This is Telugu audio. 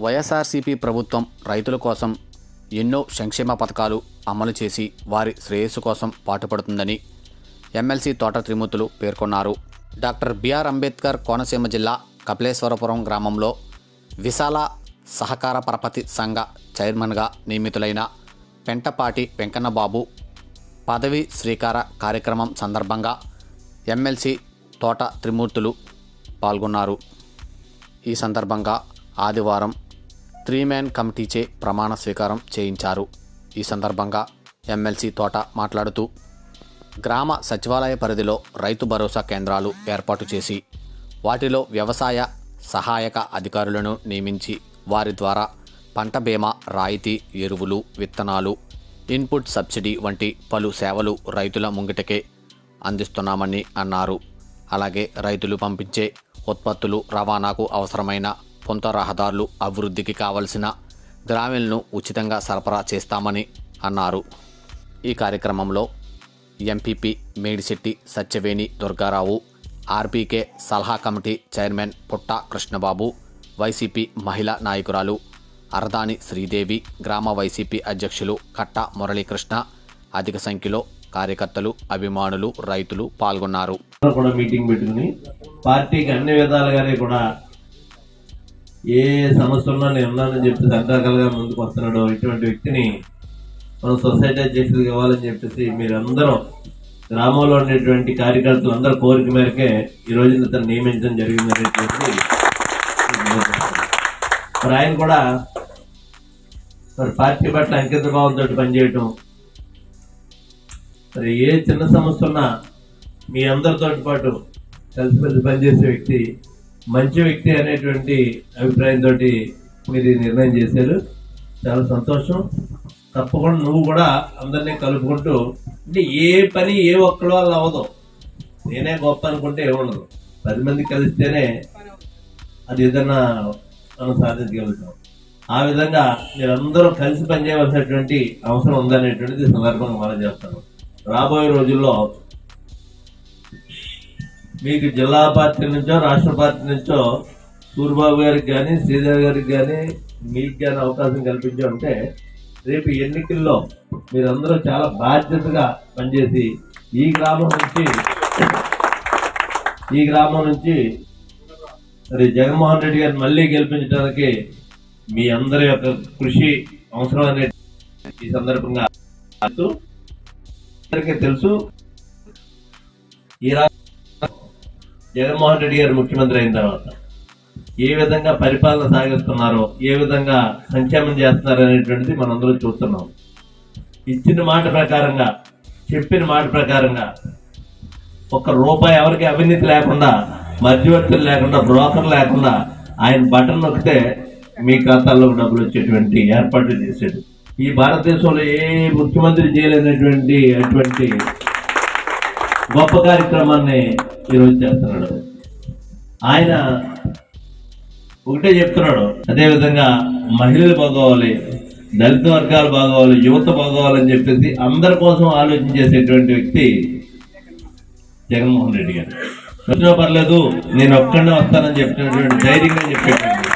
వైఎస్ఆర్సీపీ ప్రభుత్వం రైతుల కోసం ఎన్నో సంక్షేమ పథకాలు అమలు చేసి వారి శ్రేయస్సు కోసం పాటుపడుతుందని ఎమ్మెల్సీ తోట త్రిమూర్తులు పేర్కొన్నారు. డాక్టర్ బిఆర్ అంబేద్కర్ కోనసీమ జిల్లా కపిలేశ్వరపురం గ్రామంలో విశాల సహకార పరపతి సంఘ చైర్మన్గా నియమితులైన పెంటపాటి వెంకన్నబాబు పదవి స్వీకార కార్యక్రమం సందర్భంగా ఎమ్మెల్సీ తోట త్రిమూర్తులు పాల్గొన్నారు. ఈ సందర్భంగా ఆదివారం 3-మ్యాన్ కమిటీచే ప్రమాణ స్వీకారం చేయించారు. ఈ సందర్భంగా ఎమ్మెల్సీ తోట మాట్లాడుతూ గ్రామ సచివాలయ పరిధిలో రైతు భరోసా కేంద్రాలు ఏర్పాటు చేసి వాటిలో వ్యవసాయ సహాయక అధికారులను నియమించి వారి ద్వారా పంట బీమా రాయితీ, ఎరువులు, విత్తనాలు, ఇన్పుట్ సబ్సిడీ వంటి పలు సేవలు రైతుల ముంగిటకే అందిస్తున్నామని అన్నారు. అలాగే రైతులు పంపించే ఉత్పత్తులు రవాణాకు అవసరమైన పొంత రహదారులు అభివృద్ధికి కావలసిన గ్రావెల్ను ఉచితంగా సరఫరా చేస్తామని అన్నారు. ఈ కార్యక్రమంలో ఎంపీపీ మేడిశెట్టి సత్యవేణి దుర్గారావు, ఆర్పీకే సలహా కమిటీ చైర్మన్ పుట్ట కృష్ణబాబు, వైసీపీ మహిళా నాయకురాలు అరదాని శ్రీదేవి, గ్రామ వైసీపీ అధ్యక్షులు కట్ట మురళీకృష్ణ, అధిక సంఖ్యలో కార్యకర్తలు, అభిమానులు, రైతులు పాల్గొన్నారు. మీటింగ్ పెట్టుకుని పార్టీకి అన్ని విధాలుగానే కూడా ఏ సమస్య ఉన్నా నేను ఉన్నానని చెప్పి రకరకాలుగా ముందుకు వస్తున్నాడు. ఇటువంటి వ్యక్తిని మనం సొసైటీ అధ్యక్షులు ఇవ్వాలని చెప్పేసి మీరందరూ గ్రామంలో ఉండేటువంటి కార్యకర్తలు అందరూ కోరిక మేరకే ఈ రోజు ఇతను నియమించడం జరిగింది అనేటువంటి మరి ఆయన కూడా మరి పార్టీ పట్ల అంకిత భావంతో పనిచేయటం, మరి ఏ చిన్న సమస్య ఉన్నా మీ అందరితో పాటు కలిసిమెలిసి పనిచేసే వ్యక్తి, మంచి వ్యక్తి అనేటువంటి అభిప్రాయంతో మీరు నిర్ణయం చేశారు. చాలా సంతోషం. తప్పకుండా నువ్వు కూడా అందరినీ కలుపుకుంటూ, అంటే ఏ పని ఏ ఒక్కడో వాళ్ళు అవ్వదు, నేనే గొప్ప అనుకుంటే ఏముండదు. 10 మంది కలిస్తేనే అది ఏదన్నా మనం సాధించగలుగుతాం. ఆ విధంగా మీరందరూ కలిసి పనిచేయవలసినటువంటి అవసరం ఉందనేటువంటిది సందర్భంగా మనం చేస్తాను. రాబోయే రోజుల్లో మీకు జిల్లా పార్టీ నుంచో రాష్ట్ర పార్టీ నుంచో సూర్యబాబు గారికి కానీ శ్రీదేవి గారికి కానీ మీకు కానీ అవకాశం కల్పించామంటే రేపు ఎన్నికల్లో మీరందరూ చాలా బాధ్యతగా పనిచేసి ఈ గ్రామం నుంచి మరి జగన్మోహన్ రెడ్డి గారిని మళ్ళీ గెలిపించడానికి మీ అందరి యొక్క కృషి అవసరం అనే ఈ సందర్భంగా తెలుసు. ఈ జగన్మోహన్ రెడ్డి గారు ముఖ్యమంత్రి అయిన తర్వాత ఏ విధంగా పరిపాలన సాగిస్తున్నారో, ఏ విధంగా సంక్షేమం చేస్తున్నారు అనేటువంటిది మనందరూ చూస్తున్నాం. ఇచ్చిన మాట ప్రకారంగా, చెప్పిన మాట ప్రకారంగా ₹1 ఎవరికి అవినీతి లేకుండా, మధ్యవర్తులు లేకుండా, బ్రోకర్ లేకుండా ఆయన బటన్ నొక్కితే మీ ఖాతాల్లో డబ్బులు వచ్చేటువంటి ఏర్పాట్లు చేశాడు. ఈ భారతదేశంలో ఏ ముఖ్యమంత్రి చేయలేనటువంటి అటువంటి గొప్ప కార్యక్రమాన్ని ఈరోజు చేస్తున్నాడు. ఆయన ఒకటే చెప్తున్నాడు, అదేవిధంగా మహిళలు బాగోవాలి, దళిత వర్గాలు బాగోవాలి, యువత బాగోవాలని చెప్పేసి అందరి కోసం ఆలోచన చేసేటువంటి వ్యక్తి జగన్మోహన్ రెడ్డి గారు. వచ్చినా పర్లేదు, నేను ఒక్కడే వస్తానని చెప్పినటువంటి ధైర్యంగా చెప్పేటువంటి